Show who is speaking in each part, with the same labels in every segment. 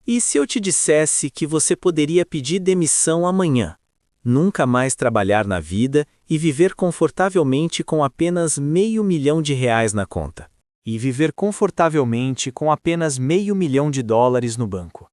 Speaker 1: E se eu te dissesse que você poderia pedir demissão amanhã, nunca mais trabalhar na vida e viver confortavelmente com apenas R$ 500.000 na conta?
Speaker 2: E viver confortavelmente com apenas $500.000 no banco.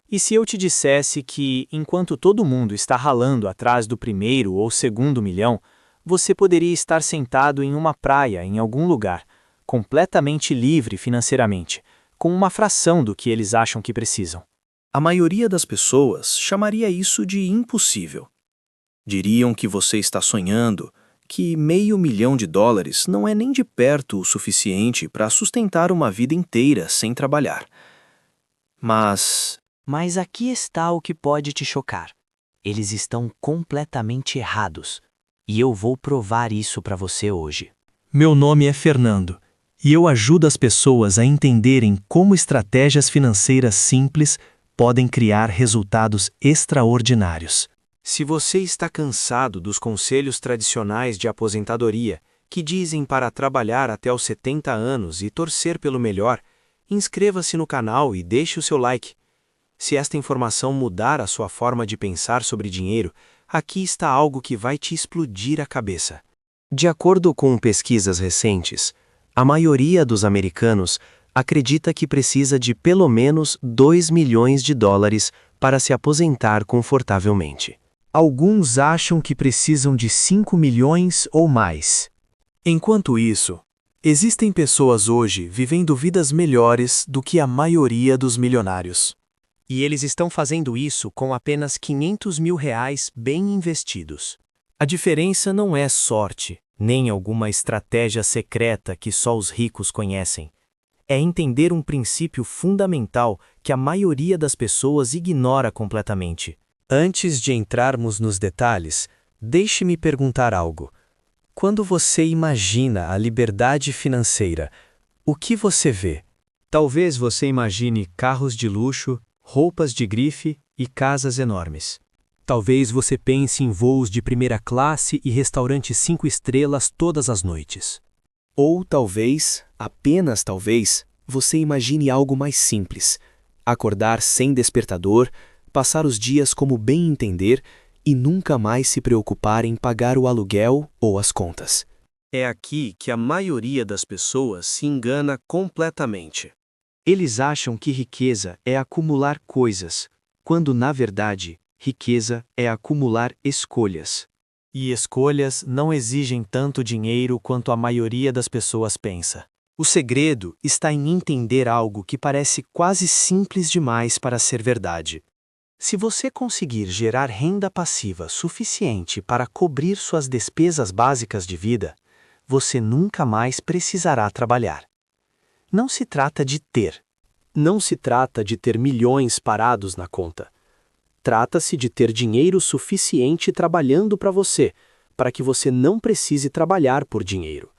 Speaker 2: E se eu te dissesse que, enquanto todo mundo está ralando atrás do primeiro ou segundo milhão, você poderia estar sentado em uma praia em algum lugar, completamente livre financeiramente, com uma fração do que eles acham que precisam?
Speaker 3: A maioria das pessoas chamaria isso de impossível. Diriam que você está sonhando, que $500.000 não é nem de perto o suficiente para sustentar uma vida inteira sem trabalhar. Mas
Speaker 4: aqui está o que pode te chocar. Eles estão completamente errados. E eu vou provar isso para você hoje.
Speaker 5: Meu nome é Fernando, e eu ajudo as pessoas a entenderem como estratégias financeiras simples podem criar resultados extraordinários.
Speaker 2: Se você está cansado dos conselhos tradicionais de aposentadoria, que dizem para trabalhar até os 70 anos e torcer pelo melhor, inscreva-se no canal e deixe o seu like. Se esta informação mudar a sua forma de pensar sobre dinheiro, aqui está algo que vai te explodir a cabeça.
Speaker 6: De acordo com pesquisas recentes, a maioria dos americanos acredita que precisa de pelo menos $2 milhões para se aposentar confortavelmente.
Speaker 5: Alguns acham que precisam de 5 milhões ou mais.
Speaker 2: Enquanto isso, existem pessoas hoje vivendo vidas melhores do que a maioria dos milionários.
Speaker 4: E eles estão fazendo isso com apenas R$ 500.000 bem investidos.
Speaker 2: A diferença não é sorte, nem alguma estratégia secreta que só os ricos conhecem. É entender um princípio fundamental que a maioria das pessoas ignora completamente. Antes de entrarmos nos detalhes, deixe-me perguntar algo. Quando você imagina a liberdade financeira, o que você vê? Talvez você imagine carros de luxo, roupas de grife e casas enormes. Talvez você pense em voos de primeira classe e restaurantes 5 estrelas todas as noites.
Speaker 3: Ou talvez, apenas talvez, você imagine algo mais simples. Acordar sem despertador, passar os dias como bem entender e nunca mais se preocupar em pagar o aluguel ou as contas.
Speaker 2: É aqui que a maioria das pessoas se engana completamente.
Speaker 4: Eles acham que riqueza é acumular coisas, quando na verdade, riqueza é acumular escolhas.
Speaker 2: E escolhas não exigem tanto dinheiro quanto a maioria das pessoas pensa. O segredo está em entender algo que parece quase simples demais para ser verdade. Se você conseguir gerar renda passiva suficiente para cobrir suas despesas básicas de vida, você nunca mais precisará trabalhar. Não se trata de ter. Não se trata de ter milhões parados na conta. Trata-se de ter dinheiro suficiente trabalhando para você, para que você não precise trabalhar por dinheiro.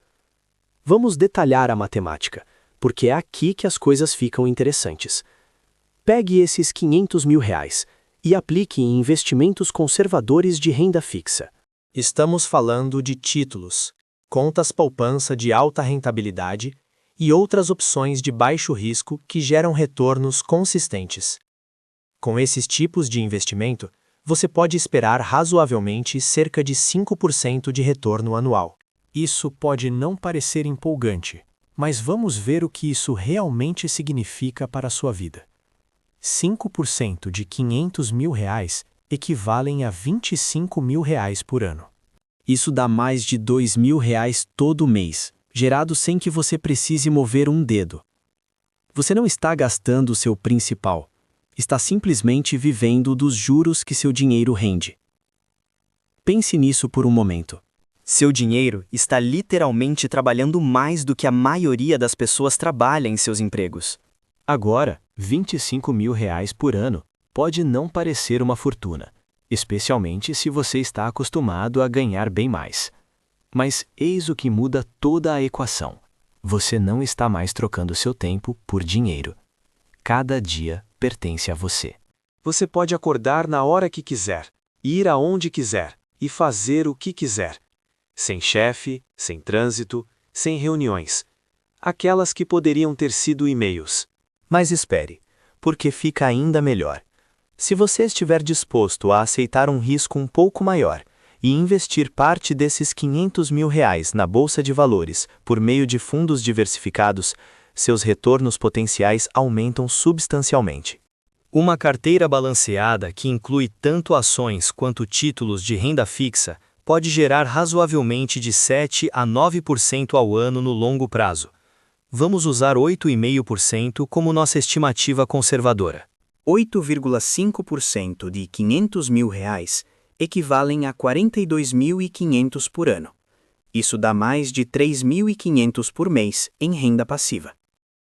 Speaker 2: Vamos detalhar a matemática, porque é aqui que as coisas ficam interessantes. Pegue esses R$ 500.000 e aplique em investimentos conservadores de renda fixa. Estamos falando de títulos, contas poupança de alta rentabilidade e outras opções de baixo risco que geram retornos consistentes. Com esses tipos de investimento, você pode esperar razoavelmente cerca de 5% de retorno anual. Isso pode não parecer empolgante, mas vamos ver o que isso realmente significa para a sua vida. 5% de R$ 500.000 equivalem a R$ 25.000 por ano.
Speaker 1: Isso dá mais de R$ 2.000 todo mês, gerado sem que você precise mover um dedo. Você não está gastando o seu principal, está simplesmente vivendo dos juros que seu dinheiro rende. Pense nisso por um momento.
Speaker 7: Seu dinheiro está literalmente trabalhando mais do que a maioria das pessoas trabalha em seus empregos.
Speaker 2: Agora, R$ 25.000 por ano pode não parecer uma fortuna, especialmente se você está acostumado a ganhar bem mais. Mas eis o que muda toda a equação. Você não está mais trocando seu tempo por dinheiro. Cada dia pertence a você. Você pode acordar na hora que quiser, ir aonde quiser e fazer o que quiser. Sem chefe, sem trânsito, sem reuniões. Aquelas que poderiam ter sido e-mails. Mas espere, porque fica ainda melhor. Se você estiver disposto a aceitar um risco um pouco maior e investir parte desses R$ 500 mil na bolsa de valores por meio de fundos diversificados, seus retornos potenciais aumentam substancialmente. Uma carteira balanceada que inclui tanto ações quanto títulos de renda fixa pode gerar razoavelmente de 7 a 9% ao ano no longo prazo. Vamos usar 8,5% como nossa estimativa conservadora.
Speaker 3: 8,5% de R$ 500 mil equivalem a 42.500 por ano. Isso dá mais de 3.500 por mês em renda passiva.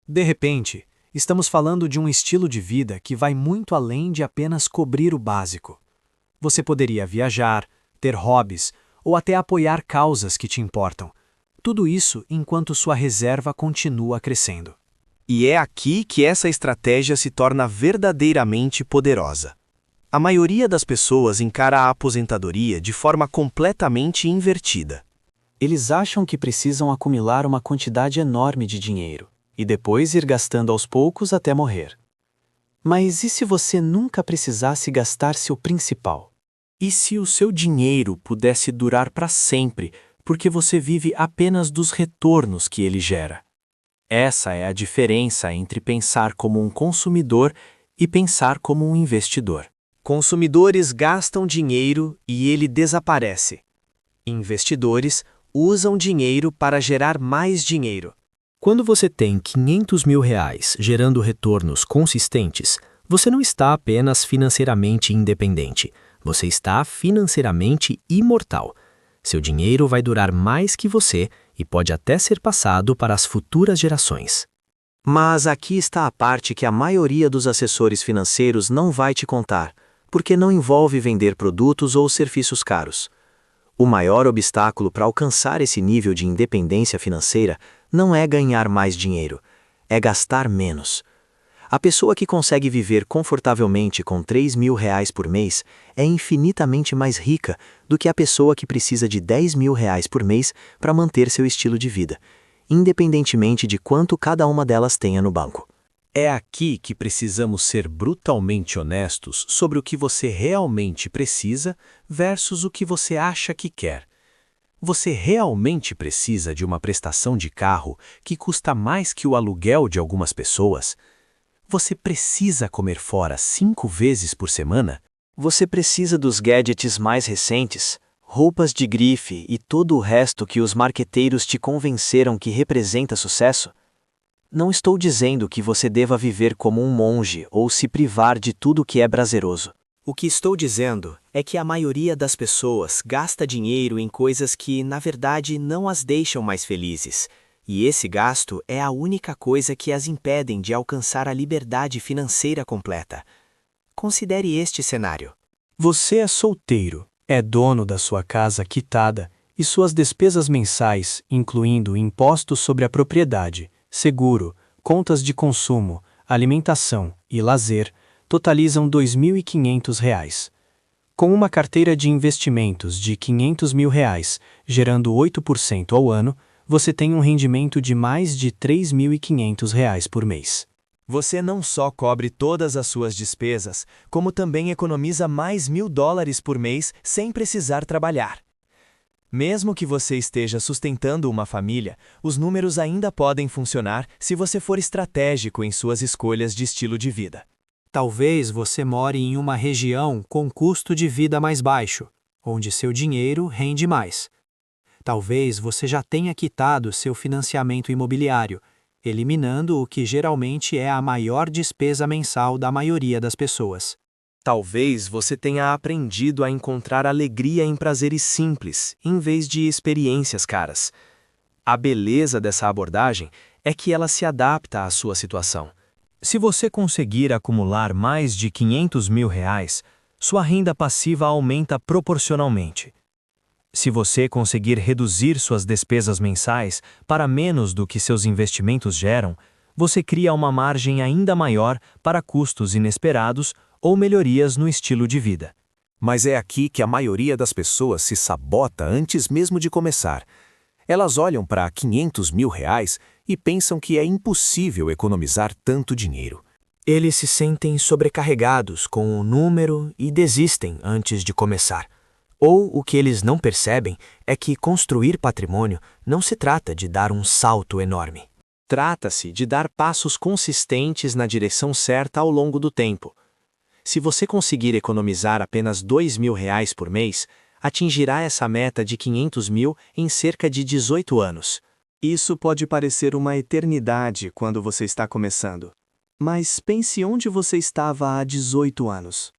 Speaker 2: De repente, estamos falando de um estilo de vida que vai muito além de apenas cobrir o básico. Você poderia viajar, ter hobbies ou até apoiar causas que te importam. Tudo isso enquanto sua reserva continua crescendo. E é aqui que essa estratégia se torna verdadeiramente poderosa. A maioria das pessoas encara a aposentadoria de forma completamente invertida. Eles acham que precisam acumular uma quantidade enorme de dinheiro e depois ir gastando aos poucos até morrer. Mas e se você nunca precisasse gastar seu principal? E se o seu dinheiro pudesse durar para sempre, porque você vive apenas dos retornos que ele gera? Essa é a diferença entre pensar como um consumidor e pensar como um investidor. Consumidores gastam dinheiro e ele desaparece. Investidores usam dinheiro para gerar mais dinheiro.
Speaker 1: Quando você tem R$ 500 mil gerando retornos consistentes, você não está apenas financeiramente independente, você está financeiramente imortal. Seu dinheiro vai durar mais que você e pode até ser passado para as futuras gerações.
Speaker 6: Mas aqui está a parte que a maioria dos assessores financeiros não vai te contar, porque não envolve vender produtos ou serviços caros. O maior obstáculo para alcançar esse nível de independência financeira não é ganhar mais dinheiro, é gastar menos. A pessoa que consegue viver confortavelmente com R$ 3 mil por mês é infinitamente mais rica do que a pessoa que precisa de R$ 10 mil por mês para manter seu estilo de vida, independentemente de quanto cada uma delas tenha no banco.
Speaker 5: É aqui que precisamos ser brutalmente honestos sobre o que você realmente precisa versus o que você acha que quer. Você realmente precisa de uma prestação de carro que custa mais que o aluguel de algumas pessoas? Você precisa comer fora 5 vezes por semana?
Speaker 7: Você precisa dos gadgets mais recentes, roupas de grife e todo o resto que os marqueteiros te convenceram que representa sucesso? Não estou dizendo que você deva viver como um monge ou se privar de tudo que é prazeroso.
Speaker 2: O que estou dizendo é que a maioria das pessoas gasta dinheiro em coisas que, na verdade, não as deixam mais felizes. E esse gasto é a única coisa que as impedem de alcançar a liberdade financeira completa. Considere este cenário. Você é solteiro, é dono da sua casa quitada e suas despesas mensais, incluindo impostos sobre a propriedade, seguro, contas de consumo, alimentação e lazer, totalizam R$ 2.500. Com uma carteira de investimentos de R$ 500 mil, gerando 8% ao ano, você tem um rendimento de mais de R$ 3.500 por mês. Você não só cobre todas as suas despesas, como também economiza mais $1.000 por mês sem precisar trabalhar. Mesmo que você esteja sustentando uma família, os números ainda podem funcionar se você for estratégico em suas escolhas de estilo de vida. Talvez você more em uma região com custo de vida mais baixo, onde seu dinheiro rende mais. Talvez você já tenha quitado seu financiamento imobiliário, eliminando o que geralmente é a maior despesa mensal da maioria das pessoas. Talvez você tenha aprendido a encontrar alegria em prazeres simples, em vez de experiências caras. A beleza dessa abordagem é que ela se adapta à sua situação. Se você conseguir acumular mais de R$ 500 mil, sua renda passiva aumenta proporcionalmente. Se você conseguir reduzir suas despesas mensais para menos do que seus investimentos geram, você cria uma margem ainda maior para custos inesperados ou melhorias no estilo de vida.
Speaker 8: Mas é aqui que a maioria das pessoas se sabota antes mesmo de começar. Elas olham para R$ 500 mil e pensam que é impossível economizar tanto dinheiro.
Speaker 2: Eles se sentem sobrecarregados com o número e desistem antes de começar. Ou o que eles não percebem é que construir patrimônio não se trata de dar um salto enorme. Trata-se de dar passos consistentes na direção certa ao longo do tempo. Se você conseguir economizar apenas R$ 2.000 por mês, atingirá essa meta de 500 mil em cerca de 18 anos.
Speaker 9: Isso pode parecer uma eternidade quando você está começando. Mas pense onde você estava há 18 anos.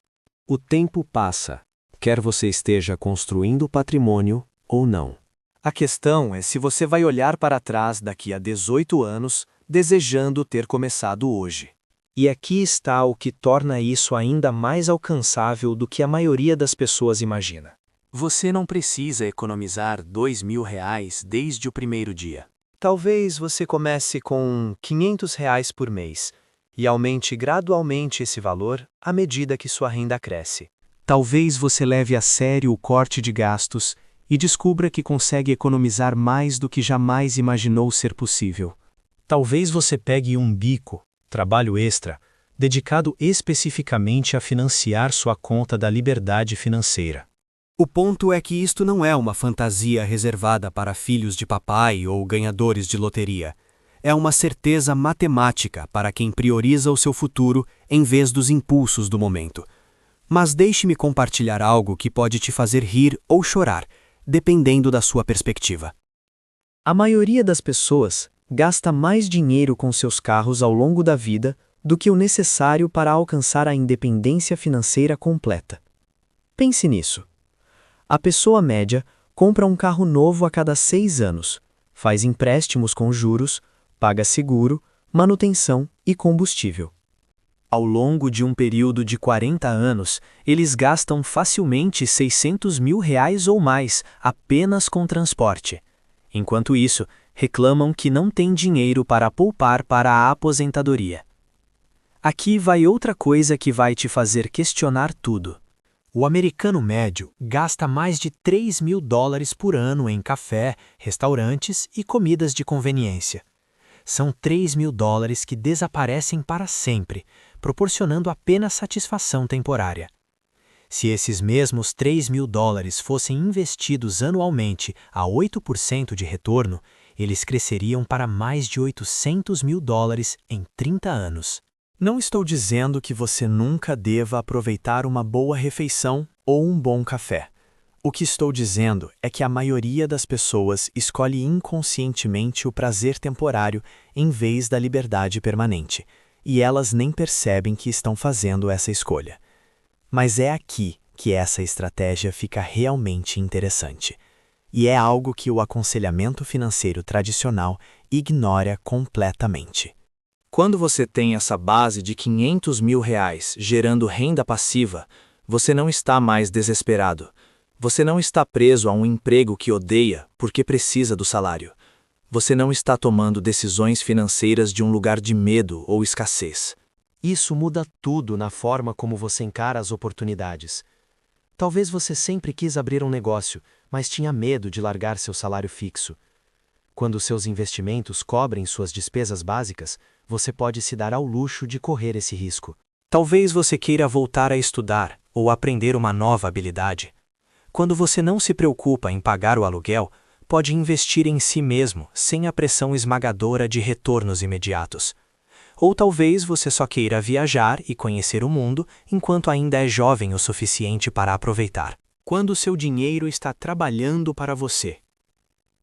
Speaker 6: O tempo passa, quer você esteja construindo patrimônio ou não.
Speaker 2: A questão é se você vai olhar para trás daqui a 18 anos, desejando ter começado hoje. E aqui está o que torna isso ainda mais alcançável do que a maioria das pessoas imagina. Você não precisa economizar R$ 2.000 desde o primeiro dia. Talvez você comece com R$ 500 por mês e aumente gradualmente esse valor à medida que sua renda cresce. Talvez você leve a sério o corte de gastos e descubra que consegue economizar mais do que jamais imaginou ser possível. Talvez você pegue um bico, trabalho extra, dedicado especificamente a financiar sua conta da liberdade financeira. O ponto é que isto não é uma fantasia reservada para filhos de papai ou ganhadores de loteria. É uma certeza matemática para quem prioriza o seu futuro em vez dos impulsos do momento. Mas deixe-me compartilhar algo que pode te fazer rir ou chorar, dependendo da sua perspectiva. A maioria das pessoas gasta mais dinheiro com seus carros ao longo da vida do que o necessário para alcançar a independência financeira completa. Pense nisso. A pessoa média compra um carro novo a cada 6 anos, faz empréstimos com juros, paga seguro, manutenção e combustível. Ao longo de um período de 40 anos, eles gastam facilmente R$ 600 mil ou mais apenas com transporte. Enquanto isso, reclamam que não têm dinheiro para poupar para a aposentadoria. Aqui vai outra coisa que vai te fazer questionar tudo. O americano médio gasta mais de $3.000 por ano em café, restaurantes e comidas de conveniência. São $3.000 que desaparecem para sempre, proporcionando apenas satisfação temporária. Se esses mesmos $3.000 fossem investidos anualmente a 8% de retorno, eles cresceriam para mais de $800 mil em 30 anos. Não estou dizendo que você nunca deva aproveitar uma boa refeição ou um bom café. O que estou dizendo é que a maioria das pessoas escolhe inconscientemente o prazer temporário em vez da liberdade permanente, e elas nem percebem que estão fazendo essa escolha. Mas é aqui que essa estratégia fica realmente interessante. E é algo que o aconselhamento financeiro tradicional ignora completamente. Quando você tem essa base de R$ 500 mil gerando renda passiva, você não está mais desesperado. Você não está preso a um emprego que odeia porque precisa do salário. Você não está tomando decisões financeiras de um lugar de medo ou escassez. Isso muda tudo na forma como você encara as oportunidades. Talvez você sempre quis abrir um negócio, mas tinha medo de largar seu salário fixo. Quando seus investimentos cobrem suas despesas básicas, você pode se dar ao luxo de correr esse risco. Talvez você queira voltar a estudar ou aprender uma nova habilidade. Quando você não se preocupa em pagar o aluguel, pode investir em si mesmo sem a pressão esmagadora de retornos imediatos. Ou talvez você só queira viajar e conhecer o mundo enquanto ainda é jovem o suficiente para aproveitar. Quando seu dinheiro está trabalhando para você.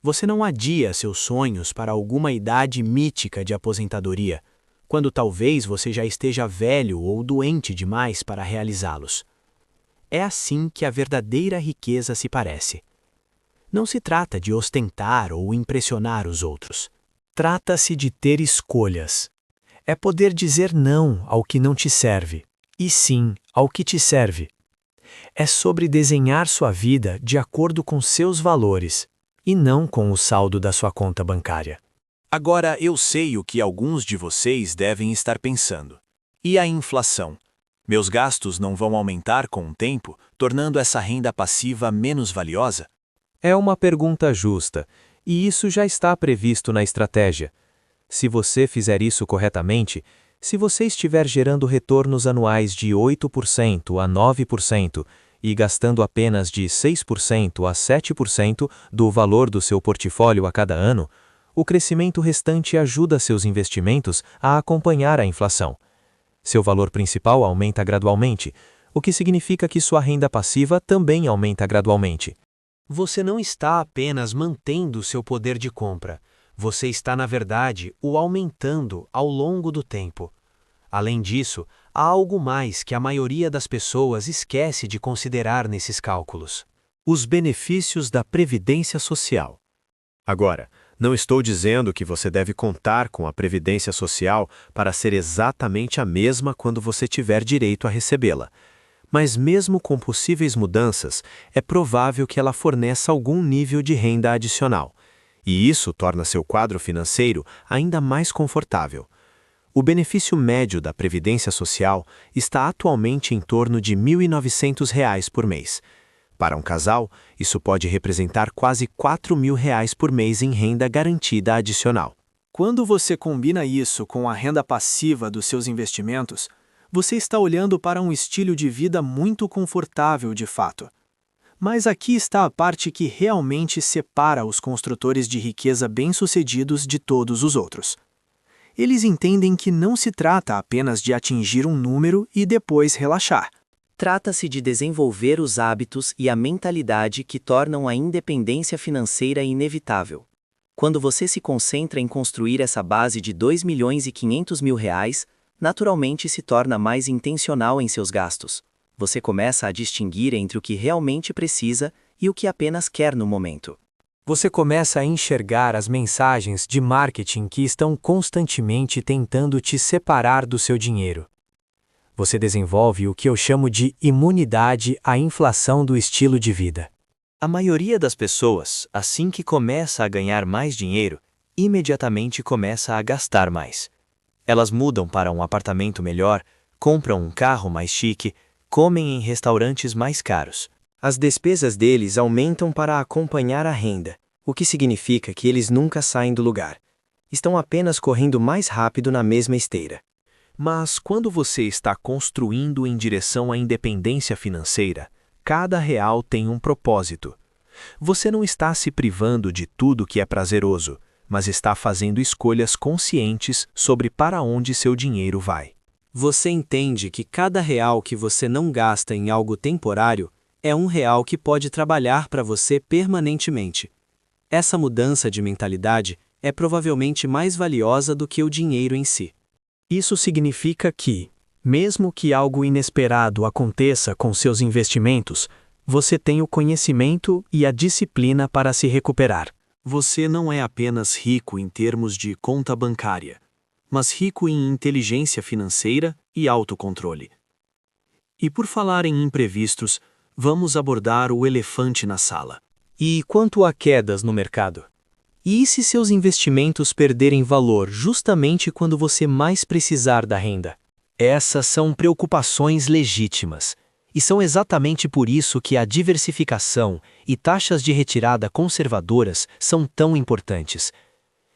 Speaker 2: Você não adia seus sonhos para alguma idade mítica de aposentadoria, quando talvez você já esteja velho ou doente demais para realizá-los. É assim que a verdadeira riqueza se parece. Não se trata de ostentar ou impressionar os outros. Trata-se de ter escolhas. É poder dizer não ao que não te serve, e sim ao que te serve. É sobre desenhar sua vida de acordo com seus valores, e não com o saldo da sua conta bancária.
Speaker 8: Agora eu sei o que alguns de vocês devem estar pensando. E a inflação? Meus gastos não vão aumentar com o tempo, tornando essa renda passiva menos valiosa?
Speaker 5: É uma pergunta justa, e isso já está previsto na estratégia. Se você fizer isso corretamente,
Speaker 2: Se você estiver gerando retornos anuais de 8% a 9% e gastando apenas de 6% a 7% do valor do seu portfólio a cada ano, o crescimento restante ajuda seus investimentos a acompanhar a inflação. Seu valor principal aumenta gradualmente, o que significa que sua renda passiva também aumenta gradualmente. Você não está apenas mantendo seu poder de compra, você está, na verdade, o aumentando ao longo do tempo. Além disso, há algo mais que a maioria das pessoas esquece de considerar nesses cálculos: os benefícios da Previdência Social.
Speaker 5: Agora, não estou dizendo que você deve contar com a Previdência Social para ser exatamente a mesma quando você tiver direito a recebê-la. Mas mesmo com possíveis mudanças, é provável que ela forneça algum nível de renda adicional. E isso torna seu quadro financeiro ainda mais confortável. O benefício médio da Previdência Social está atualmente em torno de R$ 1.900 por mês. Para um casal, isso pode representar quase R$ 4.000 por mês em renda garantida adicional.
Speaker 3: Quando você combina isso com a renda passiva dos seus investimentos, você está olhando para um estilo de vida muito confortável de fato. Mas aqui está a parte que realmente separa os construtores de riqueza bem-sucedidos de todos os outros. Eles entendem que não se trata apenas de atingir um número e depois relaxar.
Speaker 4: Trata-se de desenvolver os hábitos e a mentalidade que tornam a independência financeira inevitável. Quando você se concentra em construir essa base de R$ 2.500.000, naturalmente se torna mais intencional em seus gastos. Você começa a distinguir entre o que realmente precisa e o que apenas quer no momento.
Speaker 2: Você começa a enxergar as mensagens de marketing que estão constantemente tentando te separar do seu dinheiro. Você desenvolve o que eu chamo de imunidade à inflação do estilo de vida.
Speaker 7: A maioria das pessoas, assim que começa a ganhar mais dinheiro, imediatamente começa a gastar mais. Elas mudam para um apartamento melhor, compram um carro mais chique, comem em restaurantes mais caros.
Speaker 6: As despesas deles aumentam para acompanhar a renda, o que significa que eles nunca saem do lugar. Estão apenas correndo mais rápido na mesma esteira.
Speaker 5: Mas quando você está construindo em direção à independência financeira, cada real tem um propósito. Você não está se privando de tudo que é prazeroso, mas está fazendo escolhas conscientes sobre para onde seu dinheiro vai.
Speaker 2: Você entende que cada real que você não gasta em algo temporário é um real que pode trabalhar para você permanentemente. Essa mudança de mentalidade é provavelmente mais valiosa do que o dinheiro em si. Isso significa que, mesmo que algo inesperado aconteça com seus investimentos, você tem o conhecimento e a disciplina para se recuperar.
Speaker 3: Você não é apenas rico em termos de conta bancária, mas rico em inteligência financeira e autocontrole. E por falar em imprevistos, vamos abordar o elefante na sala.
Speaker 2: E quanto a quedas no mercado? E se seus investimentos perderem valor justamente quando você mais precisar da renda? Essas são preocupações legítimas. E são exatamente por isso que a diversificação e taxas de retirada conservadoras são tão importantes.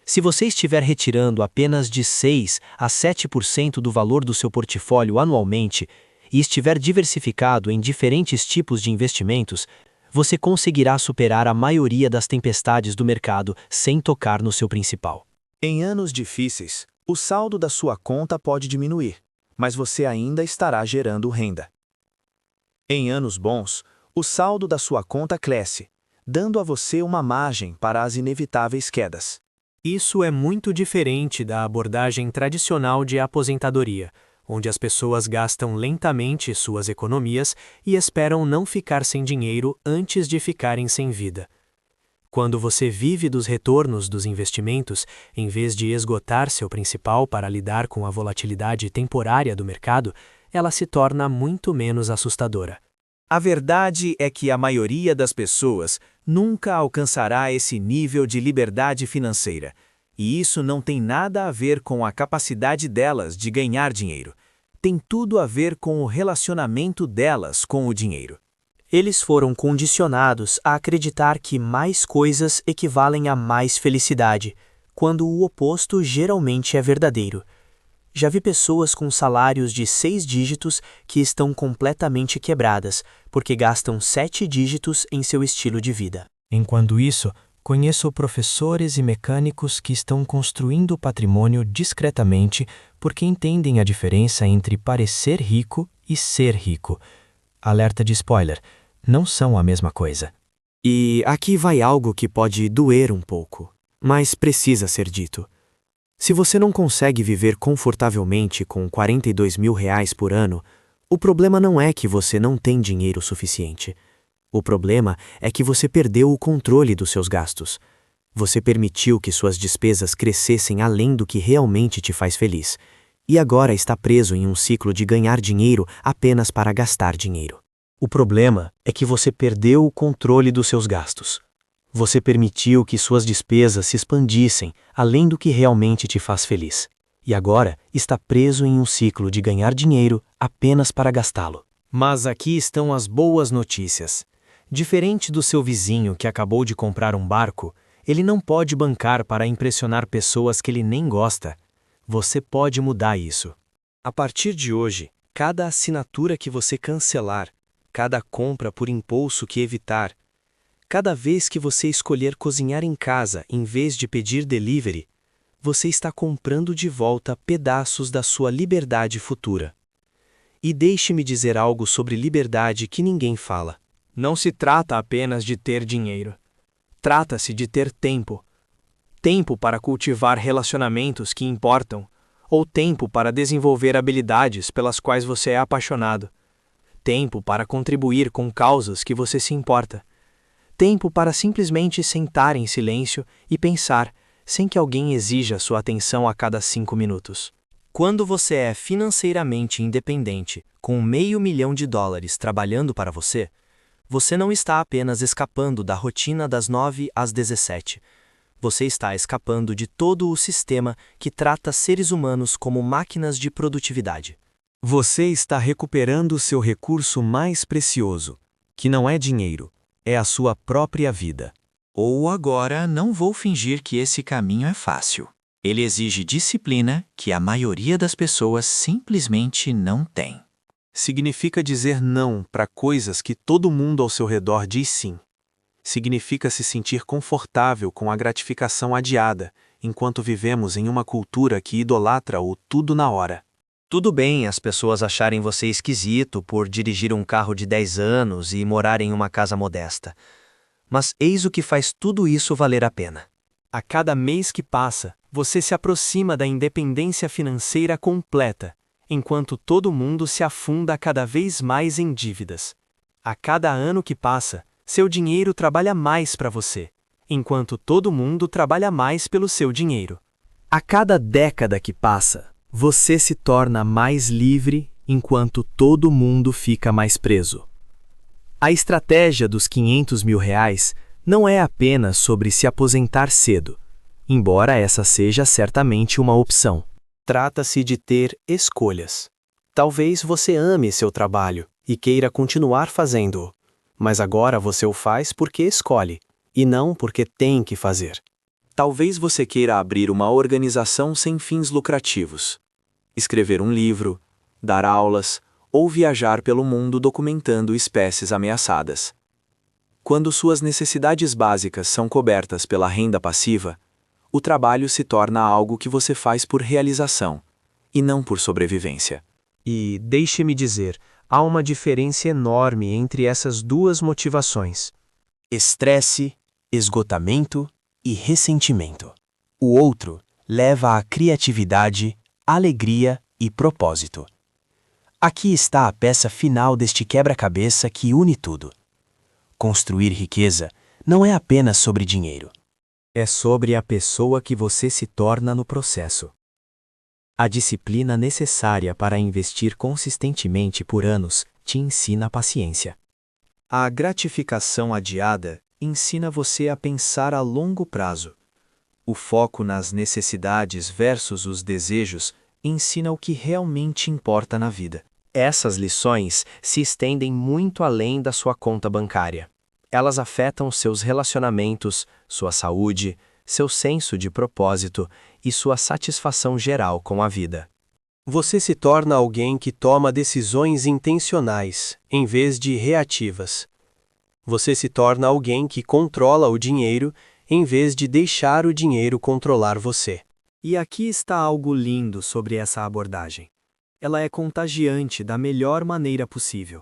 Speaker 2: Se você estiver retirando apenas de 6 a 7% do valor do seu portfólio anualmente e estiver diversificado em diferentes tipos de investimentos, você conseguirá superar a maioria das tempestades do mercado sem tocar no seu principal.
Speaker 3: Em anos difíceis, o saldo da sua conta pode diminuir, mas você ainda estará gerando renda. Em anos bons, o saldo da sua conta cresce, dando a você uma margem para as inevitáveis quedas.
Speaker 2: Isso é muito diferente da abordagem tradicional de aposentadoria, onde as pessoas gastam lentamente suas economias e esperam não ficar sem dinheiro antes de ficarem sem vida. Quando você vive dos retornos dos investimentos, em vez de esgotar seu principal para lidar com a volatilidade temporária do mercado, ela se torna muito menos assustadora.
Speaker 8: A verdade é que a maioria das pessoas nunca alcançará esse nível de liberdade financeira, e isso não tem nada a ver com a capacidade delas de ganhar dinheiro. Tem tudo a ver com o relacionamento delas com o dinheiro.
Speaker 2: Eles foram condicionados a acreditar que mais coisas equivalem a mais felicidade, quando o oposto geralmente é verdadeiro. Já vi pessoas com salários de 6 dígitos que estão completamente quebradas, porque gastam 7 dígitos em seu estilo de vida. Enquanto isso, conheço professores e mecânicos que estão construindo patrimônio discretamente porque entendem a diferença entre parecer rico e ser rico. Alerta de spoiler, não são a mesma coisa.
Speaker 9: E aqui vai algo que pode doer um pouco, mas precisa ser dito. Se você não consegue viver confortavelmente com R$ 42 mil por ano, o problema não é que você não tem dinheiro suficiente. O problema é que você perdeu o controle dos seus gastos. Você permitiu que suas despesas crescessem além do que realmente te faz feliz. E agora está preso em um ciclo de ganhar dinheiro apenas para gastar dinheiro. O problema é que você perdeu o controle dos seus gastos. Você permitiu que suas despesas se expandissem além do que realmente te faz feliz. E agora está preso em um ciclo de ganhar dinheiro apenas para gastá-lo.
Speaker 2: Mas aqui estão as boas notícias. Diferente do seu vizinho que acabou de comprar um barco, ele não pode bancar para impressionar pessoas que ele nem gosta. Você pode mudar isso. A partir de hoje, cada assinatura que você cancelar, cada compra por impulso que evitar, cada vez que você escolher cozinhar em casa em vez de pedir delivery, você está comprando de volta pedaços da sua liberdade futura. E deixe-me dizer algo sobre liberdade que ninguém fala. Não se trata apenas de ter dinheiro. Trata-se de ter tempo. Tempo para cultivar relacionamentos que importam, ou tempo para desenvolver habilidades pelas quais você é apaixonado. Tempo para contribuir com causas que você se importa. Tempo para simplesmente sentar em silêncio e pensar, sem que alguém exija sua atenção a cada 5 minutos. Quando você é financeiramente independente, com $500 mil trabalhando para você, você não está apenas escapando da rotina das 9 às 17. Você está escapando de todo o sistema que trata seres humanos como máquinas de produtividade.
Speaker 1: Você está recuperando seu recurso mais precioso, que não é dinheiro, é a sua própria vida.
Speaker 8: Ou agora não vou fingir que esse caminho é fácil. Ele exige disciplina que a maioria das pessoas simplesmente não tem.
Speaker 5: Significa dizer não para coisas que todo mundo ao seu redor diz sim. Significa se sentir confortável com a gratificação adiada, enquanto vivemos em uma cultura que idolatra o tudo na hora.
Speaker 2: Tudo bem as pessoas acharem você esquisito por dirigir um carro de 10 anos e morar em uma casa modesta. Mas eis o que faz tudo isso valer a pena. A cada mês que passa, você se aproxima da independência financeira completa, enquanto todo mundo se afunda cada vez mais em dívidas. A cada ano que passa, seu dinheiro trabalha mais para você, enquanto todo mundo trabalha mais pelo seu dinheiro. A cada década que passa, você se torna mais livre enquanto todo mundo fica mais preso. A estratégia dos R$ 500 mil não é apenas sobre se aposentar cedo, embora essa seja certamente uma opção. Trata-se de ter escolhas. Talvez você ame seu trabalho e queira continuar fazendo-o, mas agora você o faz porque escolhe, e não porque tem que fazer.
Speaker 5: Talvez você queira abrir uma organização sem fins lucrativos, escrever um livro, dar aulas ou viajar pelo mundo documentando espécies ameaçadas. Quando suas necessidades básicas são cobertas pela renda passiva, o trabalho se torna algo que você faz por realização, e não por sobrevivência.
Speaker 2: E, deixe-me dizer, há uma diferença enorme entre essas duas motivações: estresse, esgotamento e ressentimento. O outro leva à criatividade, alegria e propósito. Aqui está a peça final deste quebra-cabeça que une tudo. Construir riqueza não é apenas sobre dinheiro. É sobre a pessoa que você se torna no processo. A disciplina necessária para investir consistentemente por anos te ensina a paciência. A gratificação adiada ensina você a pensar a longo prazo. O foco nas necessidades versus os desejos ensina o que realmente importa na vida. Essas lições se estendem muito além da sua conta bancária. Elas afetam seus relacionamentos, sua saúde, seu senso de propósito e sua satisfação geral com a vida. Você se torna alguém que toma decisões intencionais, em vez de reativas. Você se torna alguém que controla o dinheiro, em vez de deixar o dinheiro controlar você.
Speaker 9: E aqui está algo lindo sobre essa abordagem. Ela é contagiante da melhor maneira possível.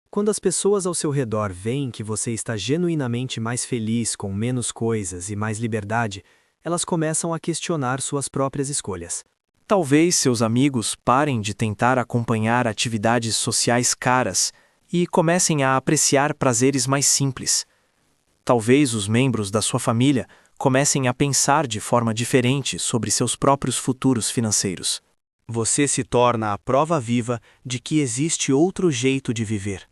Speaker 9: Quando as pessoas ao seu redor veem que você está genuinamente mais feliz com menos coisas e mais liberdade, elas começam a questionar suas próprias escolhas.
Speaker 3: Talvez seus amigos parem de tentar acompanhar atividades sociais caras e comecem a apreciar prazeres mais simples. Talvez os membros da sua família comecem a pensar de forma diferente sobre seus próprios futuros financeiros.
Speaker 2: Você se torna a prova viva de que existe outro jeito de viver.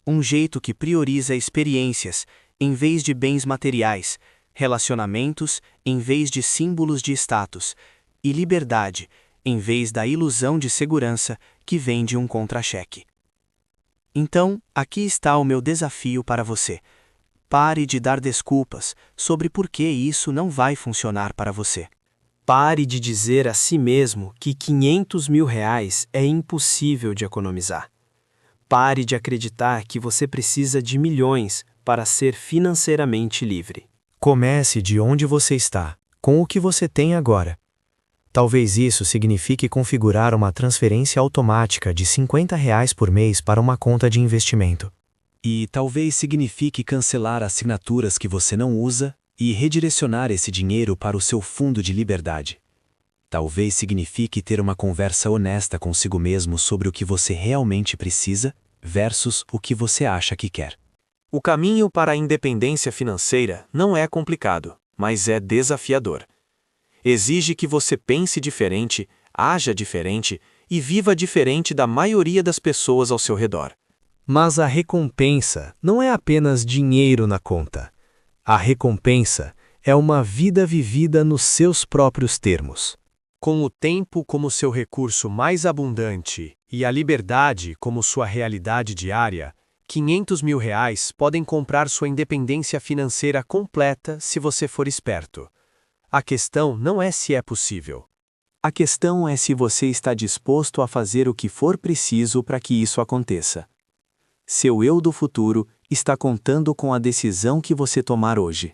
Speaker 2: Um jeito que prioriza experiências, em vez de bens materiais, relacionamentos, em vez de símbolos de status, e liberdade, em vez da ilusão de segurança que vem de um contra-cheque. Então, aqui está o meu desafio para você. Pare de dar desculpas sobre por que isso não vai funcionar para você. Pare de dizer a si mesmo que R$500 mil é impossível de economizar. Pare de acreditar que você precisa de milhões para ser financeiramente livre.
Speaker 9: Comece de onde você está, com o que você tem agora. Talvez isso signifique configurar uma transferência automática de R$50 por mês para uma conta de investimento.
Speaker 5: E talvez signifique cancelar assinaturas que você não usa e redirecionar esse dinheiro para o seu fundo de liberdade. Talvez signifique ter uma conversa honesta consigo mesmo sobre o que você realmente precisa versus o que você acha que quer.
Speaker 2: O caminho para a independência financeira não é complicado, mas é desafiador. Exige que você pense diferente, haja diferente e viva diferente da maioria das pessoas ao seu redor.
Speaker 9: Mas a recompensa não é apenas dinheiro na conta. A recompensa é uma vida vivida nos seus próprios termos.
Speaker 2: Com o tempo como seu recurso mais abundante e a liberdade como sua realidade diária, R$500 mil podem comprar sua independência financeira completa se você for esperto. A questão não é se é possível. A questão é se você está disposto a fazer o que for preciso para que isso aconteça. Seu eu do futuro está contando com a decisão que você tomar hoje.